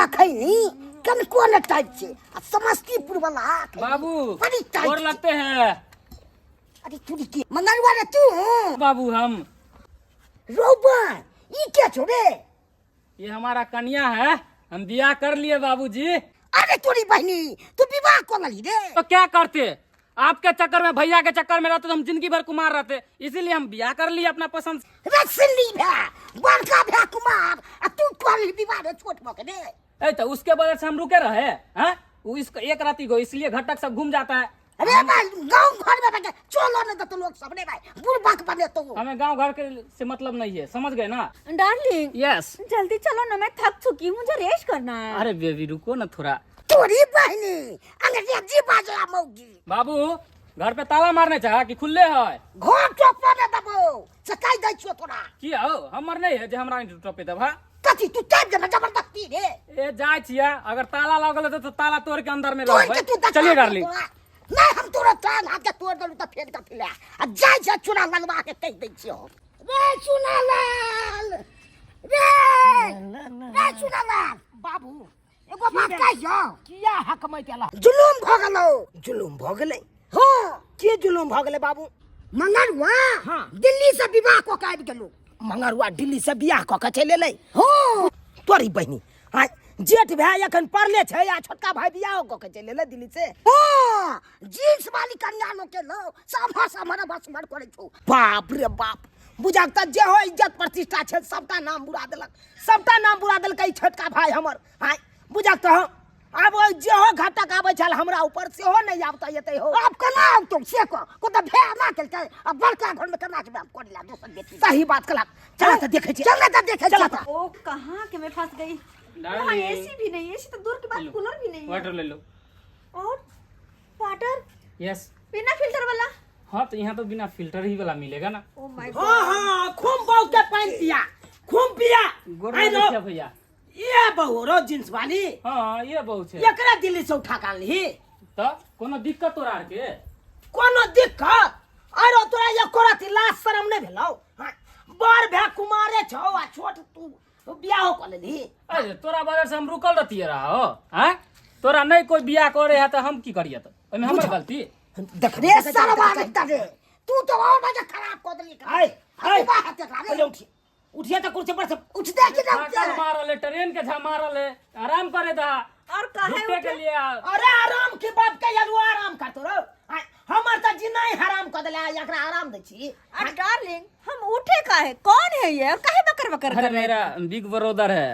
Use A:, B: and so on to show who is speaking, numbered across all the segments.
A: मंगरवा खैनी कन कोन टाइप से समस्तीपुर वाला
B: बाबू
A: बड़ी टाइप
B: और लगते हैं।
A: अरे तू की मंगरवा रे तू
B: बाबू हम
A: रोबन ये क्या छोड़े
B: ये हमारा कन्या है, हम बियाह कर लिए बाबूजी।
A: अरे तोरी बहनी तू विवाह को ली रे
B: तो क्या करते, आपके चक्कर में भैया के चक्कर में रहते तो हम जिंदगी भर कुमार रहते, इसीलिए हम बियाह कर लिए अपना पसंद।
A: रसली भा बड़का भा कुमार तू कौन विवाह रे छोट मके रे
B: ए तो उसके वजह से हम रुके रहे हैं। वो इसको एक राती को इसलिए घटक सब घूम जाता है।
A: अरे भाई गांव घर में बैठे चलो न तो लोग सब रे भाई बुरबक बने तो
B: हमें गांव घर के से मतलब नहीं है, समझ गए ना।
C: डार्लिंग
B: यस
C: जल्दी चलो ना, मैं थक चुकी हूँ, मुझे रेस्ट करना है।
B: अरे बेबी रुको ना थोड़ा।
A: तोरी बहनी अंग्रेजी बाजला मौगी
B: बाबू घर पे ताला मारने चाह कि खुले है?
A: घर टोपने दे दबो सकाई दै छियो तोरा
B: की हो हमर नहीं है जे हमरा टोपे दब।
A: कथी तू टाइप देना जबरदस्ती रे
B: ए जाय छिया, अगर ताला लागल है तो ताला तोड़ के अंदर में
A: तोड़
B: रहो।
A: के तू
B: चलिए डार्लिंग।
A: नहीं हम तोरा टाइम हाथ के तोड़ दलू त फेर के फिला आ जाय जा चुना लगवा के कह दै छियो रे चुना लाल रे चुना लाल बाबू एगो बात कह जो किया हक मै केला जुलुम भ गेलो जुलुम भ गेलै हो के जुलुम भ गेलै बाबू मंगरवा हां दिल्ली से विवाह को काट गेलो मंगरवा दिल्ली से बियाह क के चले ले हो तोरी बहनी हां जेठ भाई अखन पढ़ले छै या छोटका भाई बियाह क के चले ले दिल्ली से हो जींस वाली कन्या लो के लो सामर सामर बसमर करे छौ बाप रे बाप बुझाक त जे हो इज्जत प्रतिष्ठा छै सबटा नाम बुरा देलक, सबटा नाम बुरा देलक ई छोटका भाई हमर हां बुझाक त अब जे हो घटक आबै छल हमरा ऊपर से हो नहीं आबता येते हो अब कना तो से को त भे ना केलकै अब बड़का घर में कना के बाप कोडिला दोसर बेटी सही बात कला चला त देखे छी चला त देखे चला त
C: ओ कहाँ के मैं फंस गई। वहाँ
B: डार्लिंग
C: एसी भी नहीं, एसी तो दूर की बात, कूलर भी नहीं है।
B: वाटर ले लो।
C: और वाटर
B: यस
C: बिना फिल्टर वाला।
B: हाँ तो यहाँ तो बिना फिल्टर ही वाला मिलेगा ना।
C: ओ माय
A: हां हां खूब बाउ के पानी पिया खूब पिया
B: गोरा देखिए भैया।
A: ये बहु रो जींस वाली
B: हाँ ये बहुत है।
A: एकरा दिल्ली से उठा कान ली
B: तो कोनो दिक्कत तोरा आर के?
A: कोनो दिक्कत अरे तोरा ये कोराती लाज शरम नहीं भेलौ हां बड़ भे कुमारे छौ आ छोट तू बियाह क लेली
B: अरे तोरा वजह से हम रुकल रहती रहा हो। हैं तोरा नहीं कोई बियाह करे है तो हम की करिए? तो ओमे हमर गलती
A: देख रे सरवा नहीं रे तू तो और वजह खराब क देली हाय हाय बात रे उठी उठिए तो कुर्सी पर से उठ दे कि
B: झाकर
A: ना
B: मारल है, ट्रेन के झमारल है, आराम करे दा।
C: और काहे
B: झुकने के
C: उठे?
B: लिए
A: अरे आराम की बात के यार आराम कर तो हमर त जिनाई हराम क देला एकरा आराम दै छी
C: और डार्लिंग हम उठे काहे, कौन है ये और काहे बकर बकर
B: अरे
C: कर रहे
B: मेरा बिग ब्रदर है।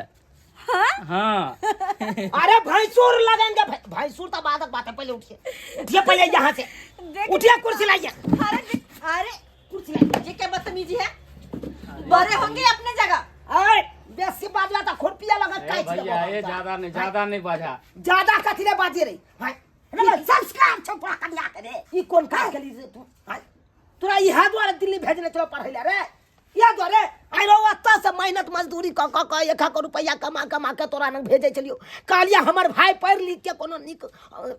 C: हाँ?
B: हाँ
A: अरे भैंसुर लगेंगे भैंसुर तो बात है पहले उठिए उठिए पहले यहाँ से उठिए कुर्सी लाइए
C: अरे अरे
A: कुर्सी लाइए
C: ये क्या बदतमीजी है, बड़े होंगे अपने जगह।
A: अरे बेसी बाजला त खुरपिया लगत
B: ए
A: काई
B: भैया ये ज्यादा नहीं बाजा।
A: ज्यादा कथि रे बाजी रे हाय रे संस्कार छपरा कन्या करे ई कोन काज केली रे तू हाय तोरा इहा द्वारा दिल्ली भेजले चलो पढ़ैले रे या द्वारे आई रो अत्ता से मेहनत मजदूरी क 1 रुपया कमा के तोरा न भेजे चलियो कालिया हमर भाई पढ़ लिख के कोनो निक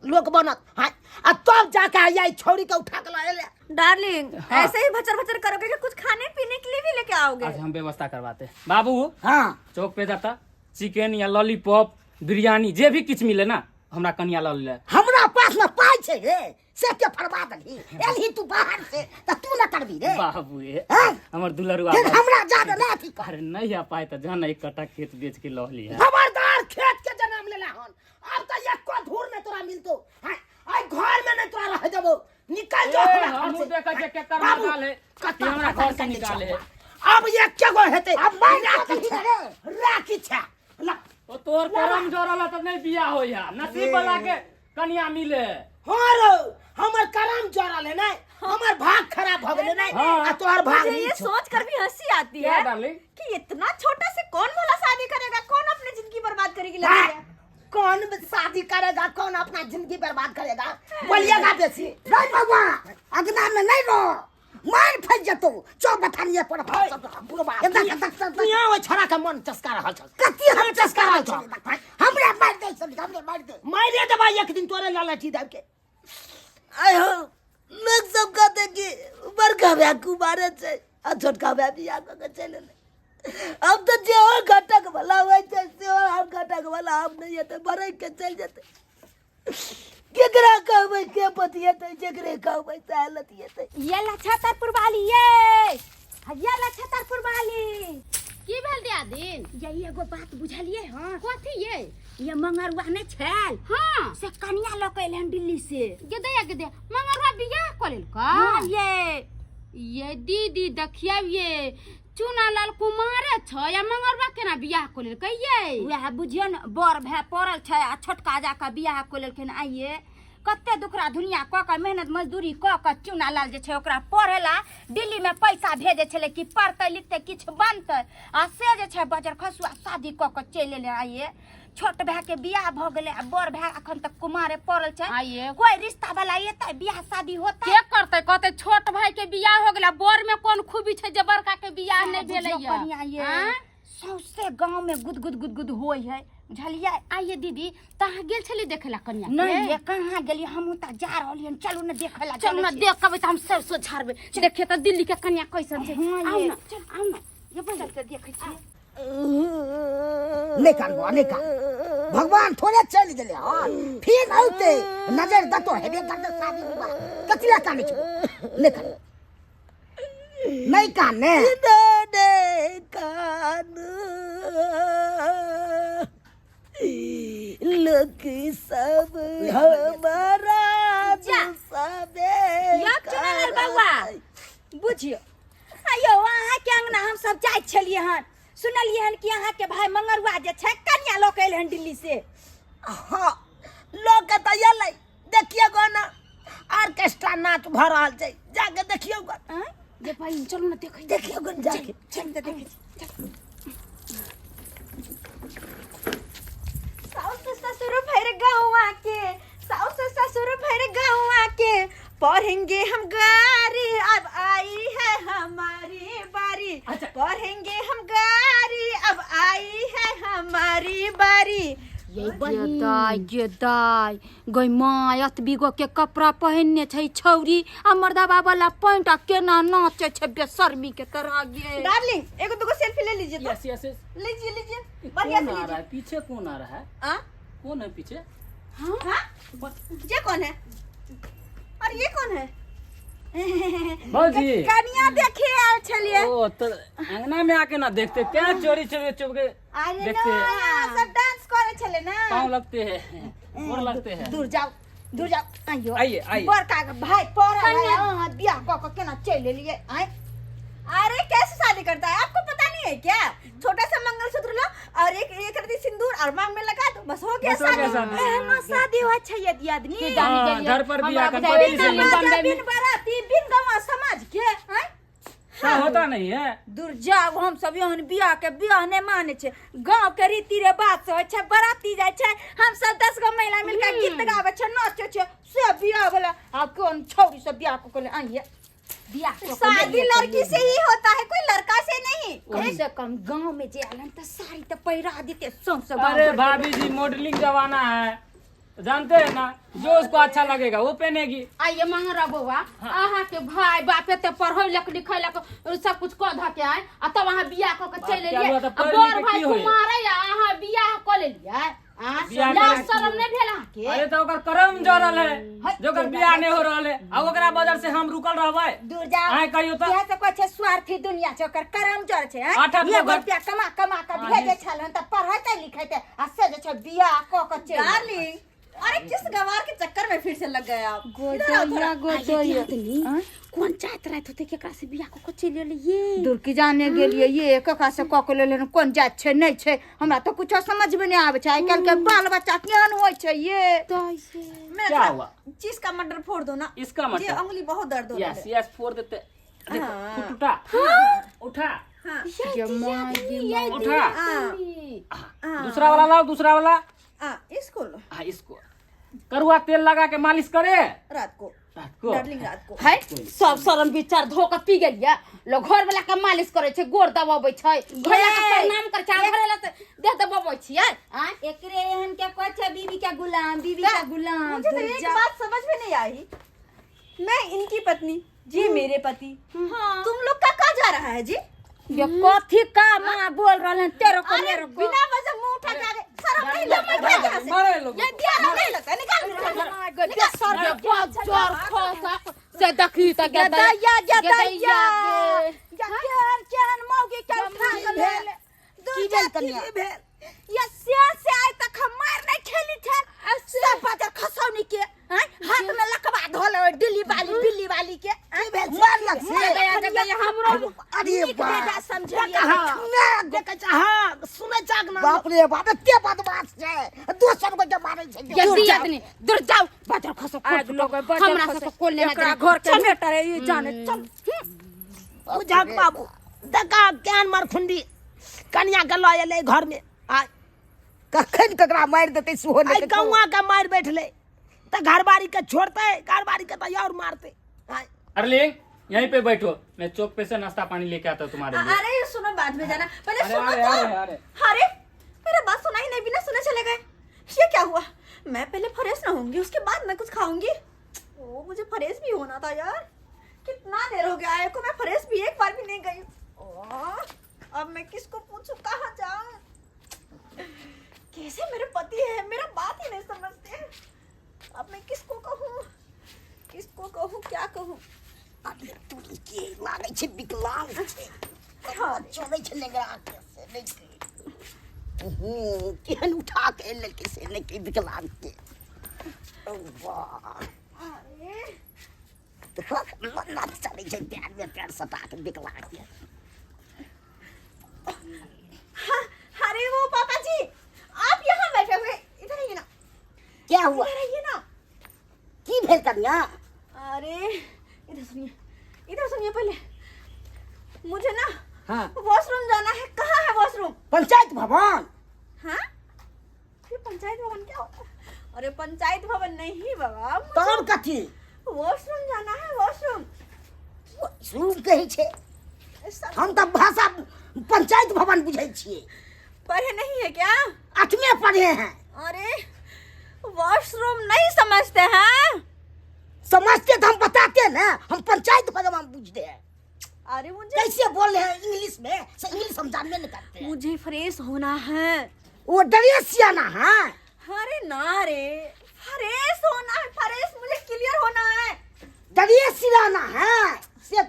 A: लोक बनत हाय आ तब जाके आई छोरी के उठा के लाए
C: डार्लिंग
B: हाँ।
C: ऐसे ही भचर भचर करोगे कि कुछ खाने पीने के लिए भी लेके आओगे?
B: आज हम व्यवस्था करवाते हैं। बाबू
A: हां
B: चौक पे जाता चिकन या लॉलीपॉप बिरयानी जे भी कुछ मिले ना हमरा कन्या ला ले।
A: हमरा पास में पाई छे रे से के फरवा दली एलही तू बाहर से त तू न करबी रे
B: बाबू ये
A: हाँ?
B: हमर दुलरुआ
A: फिर हमरा ज्यादा ना थी कर
B: अरे नहीं आ पाए तो जान एक कट्टा खेत बेच के लह लिया।
A: खबरदार खेत के जन्म लेला हन अब त एक को धूर में तोरा मिलतो हाय आई घर में नहीं तोरा रह जबो निकल जा हमरा
B: हम
A: घर से
B: देखा जे के कर
A: बाबू,
B: निकाले कि हमरा घर से निकाले है।
A: अब ये क्या गो हेते अब मैं राखी छा ला
B: ओ तोर करम जोरला त नहीं बियाह होया, नसीब वाला के कन्या मिले।
A: हां रो हमर करम जोरा ले नहीं हमर भाग खराब भ गेले नहीं
B: हाँ।
A: आ तोहर भाग
C: मुझे
A: नहीं
C: ये सोच कर भी हंसी आती
B: क्या
C: है
B: डार्लिंग?
C: कि इतना छोटा से कौन भला शादी करेगा, कौन अपनी जिंदगी बर्बाद करेगी लड़की है?
A: कौन शादी करेगा कौन अपना जिंदगी बर्बाद करेगा बोलिएगा बेसी नहीं बाबा अगना में नहीं रो मार फस जतो चौ बथानिए पर बुरबा दुनिया ओ छरा का मन चस्का रहल छ कति हम चस्का रहल छ हमरा मार दे सब हमरे मार दे दबा एक दिन तोरे लालठी दाब के आय हो लोग सब कहते कि बड़का भैया कुमारे छे आ छोटका भैया बियाह क के चले अब तो जे हो घटक भला हुआ से और हम घटक भला हम नहीं है बरे के चल जाते केकरा कहबै के पतियते जकरे कहबै सालतियते
C: ये ला छतरपुर वाली ये ला छतरपुर वाली
D: की भेल दियादिन?
C: ये एगो बात बुझलिए हां
D: कथी ये?
C: ये मंगरुआ ने छल
D: हाँ
C: से कन्या लोग एलन दिल्ली से
D: गेदे मंगरुआ बियाह करेल का?
C: हां
D: ये दीदी देखिए ये चुनालाल कुमारे छ या मंगरुआ केना बियाह करेल कहिए?
C: वह बुझियो न बर भे पड़ल छै आ छोटका जाका बियाह कलेलखिन आइए कते दुखरा दुनिया क क मेहनत मजदूरी क क चुनालाल जे छै ओकरा पढ़ेला दिल्ली में पैसा भेजे छले कि पढ़ते लिखते किछ बनते आ से जे छै बजर खसुआ शादी क क चल एले आइए छोट भाई के बियाह भ गेले आ बड़ भाई अखन तक कुमारे पड़ल छै
D: आइए
C: कोई रिश्ता वाला एते बियाह शादी होता
D: के करते कहते छोट भाई के बियाह हो गेला बोर में कोन खूबी छै जे बड़का के बियाह नहीं भेलैया? हाँ?
C: सौसे गांव में गुद होय है बुझलिए?
D: आइए दीदी तहाँ गेल छली देखेला कन्या
C: नहीं ये कहाँ गेलिए हम त जा रहलियन चलू न देखेला
D: चल ना देख कबे त हम सरसो झाड़बे देखे त दिल्ली के कन्या कैसन छै।
C: हाँ,
D: आओ
C: ये।
D: ना चल आओ ना ये बजल के देखे छी।
A: लेका भगवान थोड़े चल दिले हां फिर आउते नजर दतो हेबे करते शादी विवाह कतिया काने छ लेका नहीं काने दे कान लोग सब हमारा
C: जा।
A: सबे
C: या चुनालाल बउआ बुझियो आयो अहाँ के अंगना हम सब जाय छलिए हन सुनलिए हन कि अहाँ के भाई मंगरुआ जे छै कन्या लोग एल हन दिल्ली से।
A: हाँ लोग के तो ये देखिए गो ना ऑर्केस्ट्रा नाच भ रहल छै जाके देखियो गो
D: ये भाई चलो ना देखे
A: देखियो गो जाके
C: चल त देखे साउस ससुर भर गाँवा के साउस ससुर भर गाँवा के पढ़ेंगे हम गारी अब आई है हमारी बारी
B: अच्छा।
C: पढ़ेंगे हम गारी अब आई है हमारी बारी
D: ये दाई गई माय अतबीगो के कपड़ा पहनने छै छौरी आ मर्दाबा वाला पैंट आ केना नाचे छै बेशर्मी के तरह गे।
C: डार्लिंग एगो दुगो सेल्फी ले लीजिए तो।
B: Yes yes yes.
C: लीजिए लीजिए
B: कौन
C: बढ़िया से
B: आ रहा
C: लीजिए।
B: है पीछे? कौन आ रहा है?
C: हाँ
B: कौन है पीछे?
C: हाँ ये कौन है और ये कौन है?
B: बाबूजी
C: कन्या देखे आल छलिए।
B: ओ तो अंगना में आके ना देखते क्या चोरी चोरी चुप के
C: अरे
B: देखते
C: ना
B: हैं।
C: सब डांस करे छले ना।
B: पाँव लगते हैं और लगते हैं।
C: दूर जाओ आइयो
B: आइए, आइए।
C: बड़का के भाई पढ़ा है हां बियाह क के केना चल लिए आए। अरे कैसे शादी करता है आपको पता नहीं है क्या? छोटा सा मंगलसूत्र लो और एक रति सिंदूर और मांग में लगा दो बस हो गया
B: बस हो गया
C: शादी।
B: शादी।
C: एहनो शादी हो छै यदि आदमी
B: हाँ, घर पर भी आकर
D: बुझाइए
B: पति से
D: दिल्ली
B: मिल-
D: बम्बई में।
C: बिन बाराती बिन गवा समझ के हैं
B: क्या होता नहीं है?
C: दूर जाओ हम सब यहाँ बियाह ने माने छे गांव के रीति रिवाज से होय छै बराती जाय छै हम सब 10 गो महिला मिलकर गीत गावे छै नाचे छै से बियाह वाला आप कौन छौरी से बियाह को ले आइए बियाह शादी लड़की से ही होता है कोई लड़का से नहीं कम से कम गांव में जे आलन त साड़ी त पहिरा देते सौंसे
B: अरे भाभी जी मॉडलिंग जमाना है जानते हैं ना जो उसको अच्छा लगेगा वो पहनेगी।
D: आइए मंगरा बउआ अहाँ के भाई बापे ते पढ़ैलक लिखैलक सब कुछ क ध के आए आ तब अहाँ बियाह क के चल
B: क्या
D: एलिए
B: हुआ था?
D: आ
B: पढ़
D: बड़
B: लिख के
D: भाई
B: की होई?
D: कुमारे या अहाँ बियाह क लेलिए
B: बियाह
D: लाज
B: करा
D: शरम
B: की?
D: नहीं भेल अहाँ के?
B: अरे तो ओकर करम जरल है जो ओकर बियाह नहीं हो रहल है आ ओकरा वजह से हम रुकल रहबै।
C: दूर जाओ
B: आए कहियो तो
C: यह सब छै स्वार्थी दुनिया छै ओकर करम जर छै हैं?
B: आठ आठ
C: ये
B: लोग-
C: रुपया कमा कमा के भेजे छलन त पढ़ैते लिखैते आ से जे छै बियाह क के चल डार्लिंग अरे किस गवार के चक्कर में फिर से लग गए आप
D: गोदोया कौन चाहत रहत होते केकरा से बियाह क के चल एलिए?
C: दूर की जाने गेलिए ये कका से क के लेले कोन जात छै नहीं छै हमरा तो कुछ समझ में नहीं आवे छै आइ काल के बाल बच्चा केहन होय छै ये
B: क्या हुआ?
C: चीज का मटर फोड़ दो ना
B: इसका
C: ये
B: मतलब
C: उंगली बहुत दर्द हो रहा
B: यस
C: है
B: यस फोड़ देते। देखो
C: हाँ।
B: फुट उठा उठा
C: हाँ
B: उठा।
C: हाँ।
B: दूसरा वाला लाओ दूसरा वाला।
C: इसको लो
B: हाँ इसको करुआ तेल लगा के मालिश करे
C: रात को
B: रात को।
C: डार्लिंग रात को
D: है सब शरम विचार धो के पी गेलिए लोग घर वाला के मालिश करे छै गोर दबाबै छै घोड़ा के प्रणाम कर छै घर वाला से देह दबाबै छियै
C: एकरे एहन के कोई छै बीवी का गुलाम मुझे तो एक बात समझ में नहीं आई मैं इनकी पत्नी जी मेरे पति
D: हाँ।
C: तुम लोग का कहाँ जा रहा है जी
D: ये कथी का मां बोल रहले हैं तेरे को
C: अरे
D: मेरे को
C: बिना वजह मुंह उठा के आगे शर्म नहीं लगता
B: मारे लोग
C: ये क्या नहीं लगता निकाल
D: बेसर के बाजार खोसा से देखी त के
C: या क्या मौगी क्या उठा के ले
A: की भेल कन्या
C: ये से आइ तक हम मार नहीं खेली थे सब बाजार खसौनी के हैं हाथ में लकवा धोले दिल्ली वाली बिल्ली वाली के
A: की भेल मार लग से
C: हमरो
A: अरे
C: बेटा समझिए
A: मैं देखे हां सुने जाग ना बाप रे बाप के बदमाश छै दोसर को के मारै छै
D: जल्दी आदमी दूर जाओ बाजार खोसा
C: आज लोग
D: हमरा से कोल लेना
C: एकरा घर के मेटर है ये जाने चल
A: बुझाक बाबू दका ज्ञान मार खुंडी कन्या गलो एले घर में आ कखन ककरा मार देते सुहो ने गौवा का मार बैठले त घरबारी के छोड़ते घरबारी के त और मारते
B: अर्लिंग यहीं पे बैठो, मैं चौक पे से नाश्ता पानी लेके आता हूँ तुम्हारे लिए।
C: अरे सुनो बाद में जाना पहले
B: अरे,
C: सुनो
B: अरे,
C: तो
B: अरे, अरे।
C: अरे मेरा बात सुना ही नहीं बिना सुने चले गए। ये क्या हुआ? मैं पहले फ्रेश ना होंगी उसके बाद मैं कुछ खाऊंगी। ओ मुझे फ्रेश भी होना था यार, कितना देर हो गया है को मैं फ्रेश भी एक बार भी नहीं गई। अब मैं किसको पूछूं कहाँ जाऊं? कैसे मेरे पति है मेरा बात ही नहीं समझते। अब मैं किसको कहूँ क्या कहूँ?
A: अरे तू के लागे छे विकलांग छे चले चले गया से नहीं केहन उठा के लेके से लेके विकलांग के वाह
C: अरे
A: तो मन ना चले छे प्यार में प्यार सटा के विकलांग के।
C: हाँ, अरे वो पापा जी आप यहाँ बैठे हुए, इधर आइए ना।
A: क्या हुआ?
C: इधर आइए ना।
A: की भेल कन्या?
C: अरे इधर सुनिए पहले मुझे ना
A: हाँ
C: वॉशरूम जाना है। कहाँ है वॉशरूम?
A: पंचायत भवन।
C: हाँ ये पंचायत भवन क्या होता है? अरे पंचायत भवन नहीं बाबा,
A: तोर कथी?
C: वॉशरूम जाना है। वॉशरूम
A: वॉशरूम कहे छे? हम तो भाषा पंचायत भवन बुझे छिए।
C: पढ़े नहीं है क्या?
A: 8वें पढ़े हैं।
C: अरे वॉशरूम नहीं समझते हैं?
A: समझते तो हम बताते ना, हम पंचायत भवन बुझते हैं।
C: अरे मुझे
A: कैसे बोल रहे हैं इंग्लिश में? इंग्लिश हम जानने नहीं करते हैं।
C: मुझे फ्रेश होना है।
A: वो ड्रेस सियाना है।
C: अरे ना रे, फ्रेश होना है। फ्रेश मुझे क्लियर होना है।
A: ड्रेस सियाना है से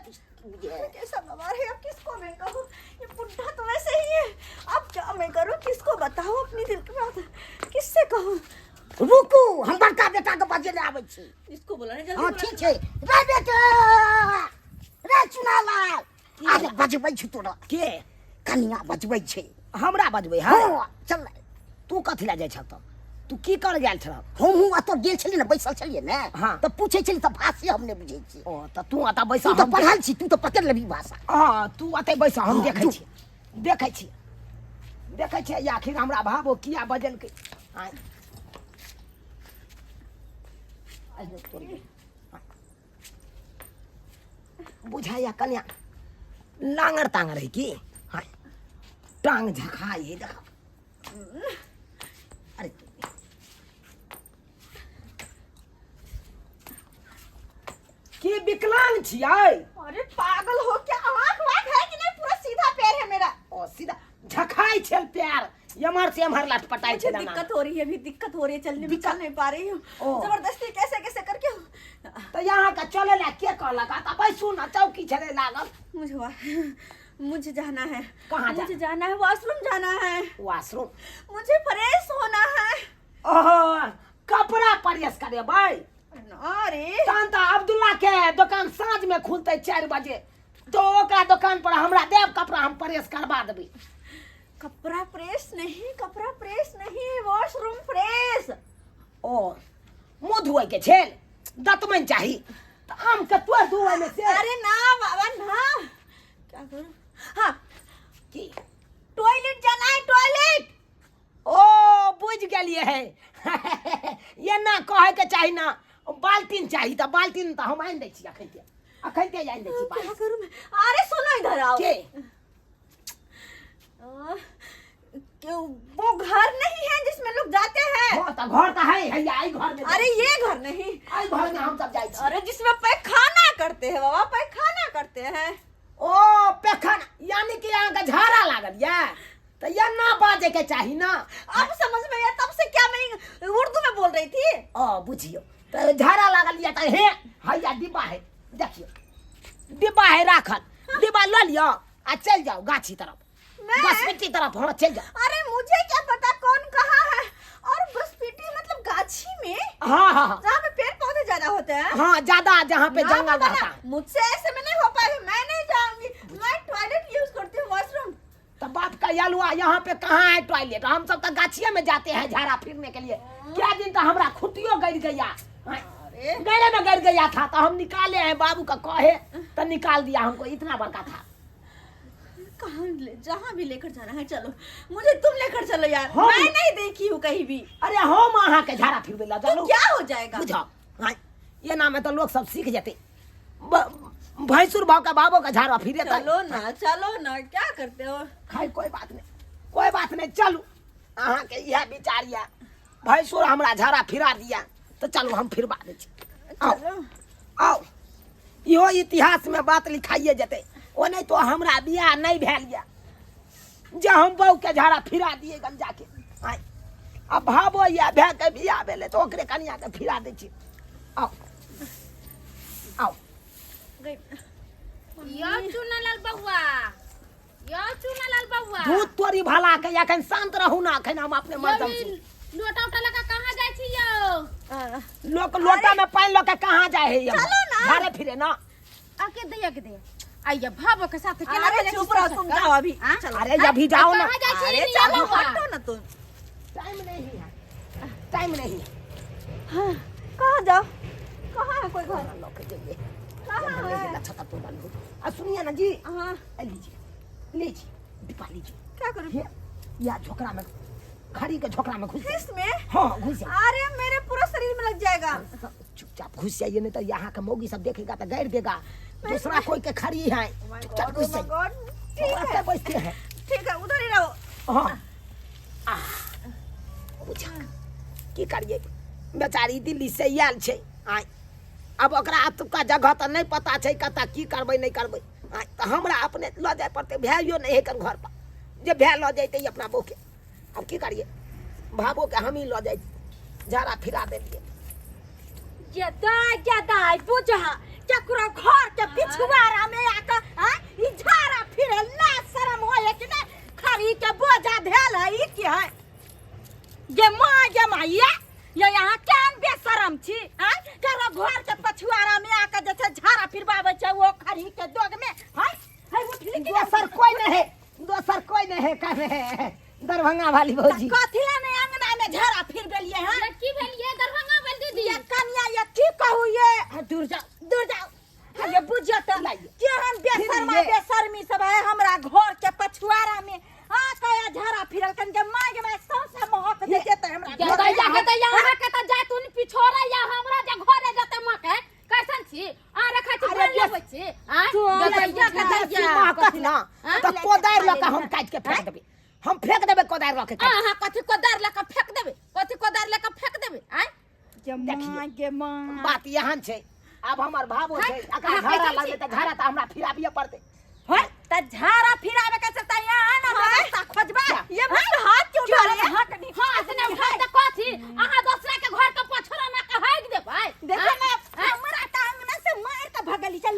C: कैसा गवार है? अब किसको मैं कहूँ? ये बुढ़ा तो वैसे ही है। अब क्या मैं करूँ? किसको बताऊँ अपनी दिल की बात? किससे कहूँ?
A: रुकू, हम बड़का बेटा के बजे ले आवे छी।
C: इसको बुलाने जल्दी
A: हां
C: बुला।
A: ठीक है। रे बेटा, रे चुनालाल आज बजबै छी तोरा के कन्या बजबै छै। हमरा बजबै हां चल तू कथि ला जाय छ? तू की कर गेल छ? हम अत गेल छली न, बैसल छलिए न, त पूछै छली त भाषा हम नै बुझै छी। ओ त तू अत बैसल, तू त पढ़ल छी, तू त पकड़ लेबी भाषा। हां तू अत बैसल, हम देखै छी देखै छी आखिर हमरा भाबो किया बजल के। हां बुझाया कन्या लांगर तांगर है की? हाँ टांग झखाई देखा। अरे की विकलांग छियै?
C: अरे पागल हो क्या? आँख वाँख है कि नहीं? पूरा सीधा पैर है मेरा।
A: ओ सीधा झखाई छल पैर, यमर से यमहर लटपटाई
C: मुझे
A: छल।
C: दिक्कत हो रही है, अभी दिक्कत हो रही है, चलने में चल नहीं पा रही हूँ।
A: ओ।
C: जबरदस्ती कैसे कैसे करके
A: तो यहाँ का चले ला के कहलक? आ बैसू ना, चौकी छले लागल।
C: मुझे जाना है।
A: कहाँ
C: मुझे जाना है? वॉशरूम जाना है।
A: वॉशरूम?
C: मुझे फ्रेश होना है।
A: ओह कपड़ा प्रेस करे भाई।
C: अरे
A: कांता अब्दुल्ला के दुकान साँझ में खुलते 4 बजे, तो ओकरा दुकान पर हमरा देव कपड़ा, हम प्रेस करवा देबी।
C: कपड़ा प्रेस नहीं, वॉशरूम फ्रेश।
A: ओ मुँह धोए के छेल, दतमन चाही तो आम के तोड़ धोए में से।
C: अरे ना बाबा ना, क्या करूं? हाँ
A: की
C: टॉयलेट जाना है, टॉयलेट।
A: ओ बुझ गेलिए है। ये ना कहे के चाही ना, बाल्टीन चाही तो बाल्टीन तो हम आइन दै छी। अखनते आइन दै छी
C: क्या
A: बाल्टीन।
C: करूं मैं? अरे सुनो इधर आओ।
A: के
C: क्यों वो घर नहीं है जिसमें लोग जाते हैं?
A: हो तो घर तो है आई घर में।
C: अरे ये घर नहीं,
A: आई घर में हम सब जाई छी।
C: अरे जिसमें पैखाना करते हैं बाबा, पैखाना करते हैं।
A: ओ पेखन यानी कि यहाँ का झाड़ा लागल या तो ये ना बाजे के चाहिए ना।
C: अब समझ में आया, तब से क्या मैं उर्दू में बोल रही थी।
A: ओ बुझियो तो झाड़ा लागल या तो हे हैया डिब्बा है, देखियो डिब्बा है राखल, डिब्बा ले लियो आ चल जाओ गाछी तरफ, बसपिट्टी तरफ। हाँ चल जाओ।
C: अरे मुझे क्या पता कौन कहाँ है। और बसपिट्टी मतलब गाछी में?
A: हाँ हाँ हाँ
C: जहाँ पे पेड़ पौधे ज्यादा होते हैं।
A: हाँ ज्यादा जहाँ पे
C: ना
A: जंगल
C: बाबा,
A: रहता है।
C: मुझसे ऐसे में नहीं हो पाएगा, मैं नहीं जाऊंगी। मैं टॉयलेट यूज करती हूँ, वॉशरूम।
A: तो बाप का यालुआ यहाँ पे कहाँ है टॉयलेट? हम सब तो गाछिया में जाते हैं झाड़ा फिरने के लिए। क्या दिन तो हमरा खुटियो गिर गया, गले में गिर गया था तो हम निकाले हैं, बाबू का कहे तो निकाल दिया हमको, इतना बड़का था।
C: कहाँ जहाँ भी लेकर जाना है चलो, मुझे तुम लेकर चलो यार।
A: हम-
C: मैं नहीं देखी हूँ कहीं भी।
A: अरे हम वहाँ के झाड़ा फिरवे ला
C: तो
A: चलो।
C: क्या हो जाएगा?
A: बुझाओ हाँ, ये नाम है तो लोग सब सीख जाते। भैंसुर भाव का बाबो का झाड़ा फिरे तो
C: चलो ना, क्या करते हो?
A: खाई कोई बात नहीं, चलू। अहाँ के यह विचारिया भैंसुर हमरा झाड़ा फिरा दिया तो चलो हम फिरवा दे छी।
C: चलो।
A: आओ इहो इतिहास में बात लिखाइए जते, ओ नहीं तो हमरा बियाह नहीं भेल या जे हम बहू के झाड़ा फिरा दिए गल जाके। आय अब भाबो या भे के बियाह भेले तो ओकरे कनिया के फिरा दे छी। आओ आओ
D: यो चुनालाल बउआ, यो चुनालाल बउआ।
A: भूत तोरी भला के अखन शांत रहू ना, अखन हम अपने मर्दम छी।
D: लोटा उटा लगा कहाँ जाइ छी यो?
A: लोक लोटा में पानी लेके कहाँ जाए है?
C: चलो ना।
A: झाड़े फिरे ना।
D: आके दे आइए भाभो के साथ केना
C: अरे चुप रहो, तुम जाओ अभी। चलो।
A: अरे अभी जाओ ना।
D: कहाँ जाइ छी?
C: अरे
D: लिया
C: चलो,
D: बउआ।
C: हटो ना तुम।
A: टाइम नहीं है।
C: हाँ, कहाँ जाओ? कहाँ है कोई घर?
A: लोग जाइए।
C: कहाँ है?
A: छता तो बंद। अब सुनिए ना जी,
C: हाँ,
A: लीजिए डिब्बा लीजिए।
C: क्या करूँ?
A: ये या झोकरा में, खड़ी के झोकरा में घुस जाइए।
C: इसमें?
A: हाँ घुस जाइए।
C: अरे मेरे पूरा शरीर में लग जाएगा।
A: चुपचाप घुस जाइए, नहीं तो यहाँ का मौगी सब देखेगा तो गैर देगा। दूसरा कोई के खड़ी है, चुपचाप घुस जाइए।
C: ठीक है,
A: बचते हैं।
C: ठीक है, उधर ही रहो।
A: हाँ बुझा की करिए, बेचारी दिल्ली से आयल छै। आय अब ओकरा तुका जगह तो नहीं पता छै, कता की करबै नहीं करबै। आय तो हमरा अपने ल जाए पड़ते, भाइयो नहीं है घर पर जे भाई ल जाते अपना बहू के। अब की करिए, भाबो के हम ही ल जाए झाड़ा फिरा देलिए।
C: जदाई बुझा चक्र घर के पिछुआरा में आकर ई झाड़ा फिरे ना शर्म होए कि ना? खरी के बोझा धेल है ई की है? जे माँ ये यहाँ केन बेशरम छी? करो घर के पछुआरा में आकर जैसे झाड़ा फिरवावे छै वो खरी के दोग में है उठली कि
A: दोसर कोई नहीं है कर दरभंगा वाली भौजी।
C: कथिला ने अंगना में झाड़ा फिर बेलिए हैं?
D: ये की भेलिए दरभंगा वाली दीदी?
C: ये कन्या ये की कहू ये? दूर जाओ। ये बुझियो त केहन बेशर्मा बेशर्मी सब है हमरा घर के पछुआरा में कया झाड़ा फिरल कन के मांग में सौसे महक देते त हमरा
D: यहाँ के त जाय तू पिछोरा या हमरा जे घरे जते मके कैसन छी? आ रखा छी बोल लेबै छी।
A: तो कोदार लगा हम काट के फेंक देबे, हम फेंक देबे कोदार लगा के।
D: हां कथि कोदार लेके फेंक देबे? कथि कोदार लेके फेंक देबे? आय
C: के मां
A: बात यहाँ छै। अब हमार भावो छै, अगर झाड़ा लगले त झाड़ा त हमरा फिराबिए पड़ते।
C: है त झाड़ा फिरावे के चलता यहाँ ना व्यवस्था खोजबा। ये मुझे हाथ क्यों उठा रही है?
D: हाथ ने उठा त कथि अहाँ दूसरा के घर के पछोरा में के हाइक देबै?
C: देखो ना हमरा टांगना से मार के भगली चल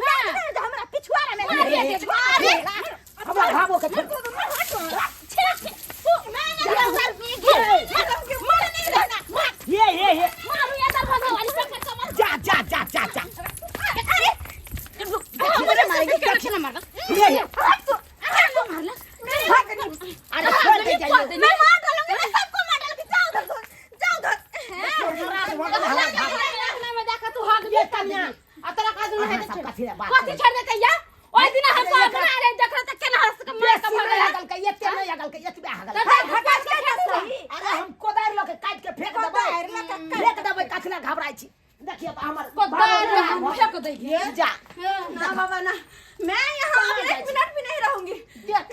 C: हमरा पिछुआरा में
A: हमार भावो के फेंक ये
D: मारू या दरभंगा वाली पे कमर
A: जा
D: मुझे मारेगी क्या मार
A: ये
D: मारला
A: अरे छोड़ दे जाइए।
C: मैं मार डालूंगी, मैं सबको मार डालूंगी। जाओ
D: में देखा तू हाथ
A: ये कन्या
D: अतरा का दूर है
A: सब कथी बात
D: कथि छोड़ देते या ओइ दिन हम पकड़ा रे देखा त केना हंस के मार के भगला
A: हगल के ये ते नहीं हगल के ये बे हगल।
C: हटा के सही।
A: अरे हम कोदार लके काट के फेंक देबै कथला घबराई छी। देखिए तो हमर
D: कोदार फेंक दे
A: जा
C: ना बाबा ना, मैं यहाँ एक मिनट भी नहीं रहूंगी।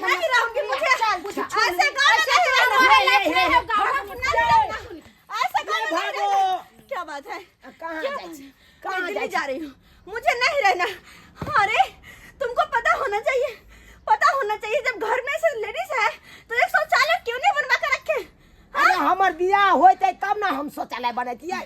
C: नहीं रहूंगी, मुझे ऐसे गाँव में नहीं रहना। ऐसे गाँव में नहीं रहना। क्या बात है?
A: कहां जाई छी?
C: मैं दिल्ली जा रही हूँ, मुझे नहीं रहना। अरे तुमको पता होना चाहिए जब घर में से लेडीज है तो एक शौचालय क्यों नहीं बनवा कर रखे?
A: अरे हमर बियाह होते तब ना हम शौचालय बनैतियै।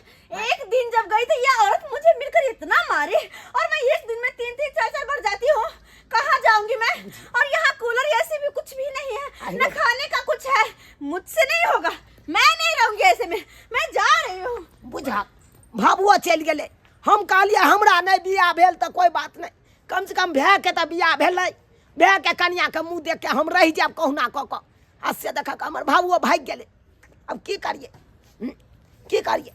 C: एक दिन जब गई थी ये औरत मुझे मिलकर इतना मारी और मैं एक दिन में 3-3 4-4 बार जाती हूँ। कहाँ जाऊंगी मैं? और यहाँ कूलर ऐसे भी कुछ भी नहीं है, न खाने का कुछ है। मुझसे नहीं होगा, मैं नहीं रहूंगी ऐसे में, मैं जा रही हूँ।
A: बुझा भाबुआ चल गेले। हम कहलिए हमरा नहीं बियाह भेल तो कोई बात नहीं, कम से कम भै के तो बियाह भेलै। भै के कनिया के मुँह देख के हम रह जाब कहुना कऽ कऽ। आ से देख के हमर भाबुआ भाग गेले। अब की करिए की करिए?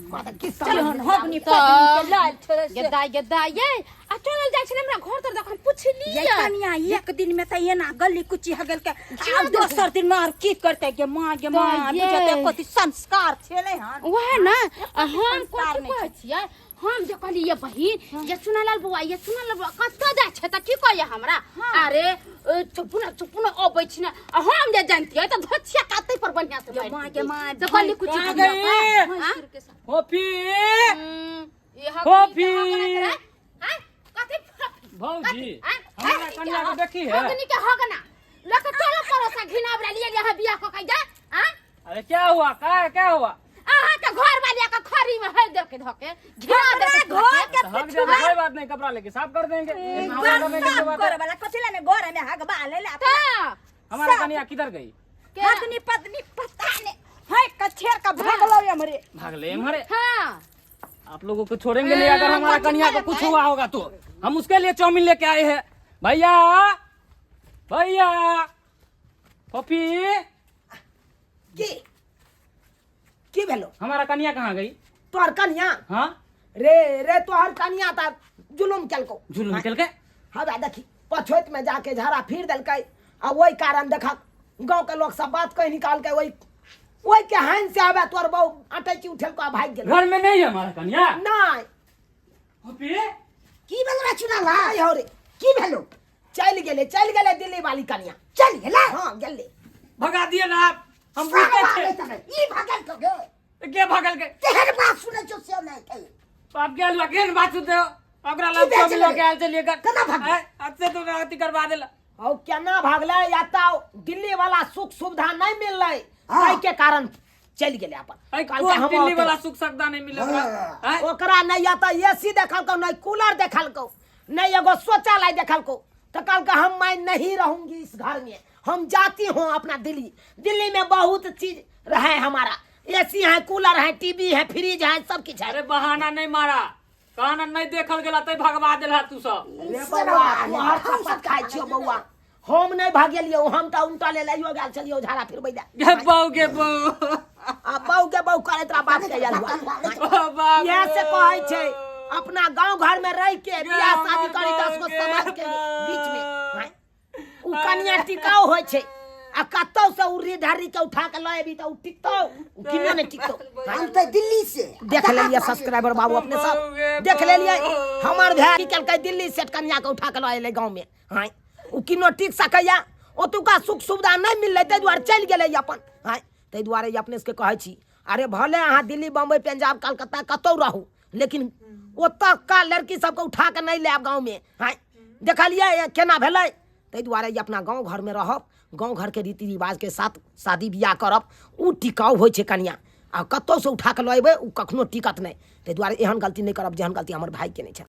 C: चलो होगनी पगनी के लाल छोरा से
D: गेदा ये आ चल जाय छै हमरा घर तर देख हम पुछली
C: ये कनिया एक दिन में त ये ना गली कुची ह गेल के आ दोसर दिन में और की करते के मां बुझते कथि संस्कार छले हन।
D: वह ना हम कोन कहै छियै, हम जे कहली ये बहिन ये सुनालाल बुआ ये सुनालाल बुआ कतऽ जाइ छै त की कहै हमरा? अरे चुपना अबै छै ना हम जे जानतियै त धोछिया काते पर बढ़िया से
C: मां
D: तो कहली कुछ
B: कॉफी
D: ये
B: कॉफी
D: हां कथि
B: भौजी हमरा कन्या के देखी है।
D: हगनी के हगना लक चलो परोसा घिनाबरा लिए यहाँ बियाह को कह जा। हां
B: अरे क्या हुआ क्या हुआ?
D: आहा के घर वाले का खरी में है दे के धके घिना दे के
C: घर के
B: हग जाए कोई बात नहीं, कपड़ा लेके साफ कर देंगे।
C: घर वाला कथिला में गोरे में हग बा ले ले।
B: हमारा कन्या किधर गई?
C: पत्नी पता नहीं है कछेर का भागलो हमरे
B: भागले हमारे।
D: हां
B: आप लोगों को छोड़ेंगे नहीं अगर हमारा कन्या को कुछ हुआ होगा तो। हम उसके लिए चाउमीन लेके आए हैं। भैया भैया पपी
A: की भेलो?
B: हमारा कन्या कहाँ गई?
A: तोहर कन्या?
B: हाँ
A: रे तोहर कन्या त जुलुम केलको।
B: जुलूम निकल के
A: हवा देखी पछोत में जाके झाड़ा फिर देलकै। आ वही कारण देखा गांव के लोग सब बात कह निकाल के वही के हाइन से आवे तोर बहु अटैची उठल को भाग गेल।
B: घर में नहीं है हमारा कन्या।
A: नहीं
B: पपी
A: की भेल रे चुना भाई हो रे की भेलो? चल गेले दिल्ली वाली कन्या चल गेले। हां गेले
B: भगा दिए ना आप। हम पूछते थे
A: ई भागल तो गे
B: के भागल के
A: तेहर बात सुने जो से नहीं कही।
B: आप क्या लगे केन बात सुनते हो? अगला लाभ
A: बेच
B: सब
A: ले?
B: लोग आल चलिएगा
A: केना भाग?
B: अच्छे तो अति करवा देला।
A: औ केना भागले? या त दिल्ली वाला सुख सुविधा नहीं मिललै ताई के कारण चल गेले अपन।
B: कौन दिल्ली वाला सुख सुविधा नहीं मिलेगा?
A: ओकरा नहीं या त एसी देखल को नहीं कूलर देखल को नहीं एगो शौचालय देखल को तो कल का हम मैं नहीं रहूंगी इस घर में, हम जाती हूँ अपना दिल्ली में बहुत चीज रहे हमारा, एसी है कूलर है टीवी है फ्रिज है सब कुछ है।
B: अरे बहाना नहीं मारा, कहना नहीं देखल गेला तै भगवा देला तू सब।
A: रे बउआ तोहर चपत खाइ छियो बउआ, हम नहीं भागेलियो, हम त उल्टा ले लाइयो गेल छलियो झाड़ा फिरबै ला।
B: गे बहू
A: आ बहू करैत रहा बात कइल हुआ। ये से कहै छै अपना गांव घर में रह के बियाह शादी करी 10 गो समाज के बीच में उ कन्या टिकाऊ होय छै। आ कतौ से उरी ढारी के उठा के लएबी त उ टिकतो किनो ने टिकतो।
E: हम तो दिल्ली से
A: देख लेलिए सब्सक्राइबर बाबू अपने सब देख लेलिए हमर भाई की केलकै दिल्ली से कन्या के उठा के लएले गांव में। हां उ किनो टिक सकैया, ओतुका सुख सुविधा नहीं मिललै तै दुआरे चल गेलै अपन। हां तै दुआरे अपने से कहै छी अरे भले अहाँ दिल्ली बम्बई पंजाब कलकत्ता कतौ रहू लेकिन ओतऽ का लड़की सबके उठा के नहीं लेब गाँव में। हां देखलिए केना भेलै, तै दुआरे अपना गाँव घर में रहब, गाँव घर के रीति रिवाज के साथ शादी बियाह करब, उ टिकाऊ होइ छै कन्या। आ कतौ से उठा के लएबै उ कखनो टिकत नहीं, तै दुआरे एहन गलती नहीं करब जेहन गलती हमर भाई के नहीं छै।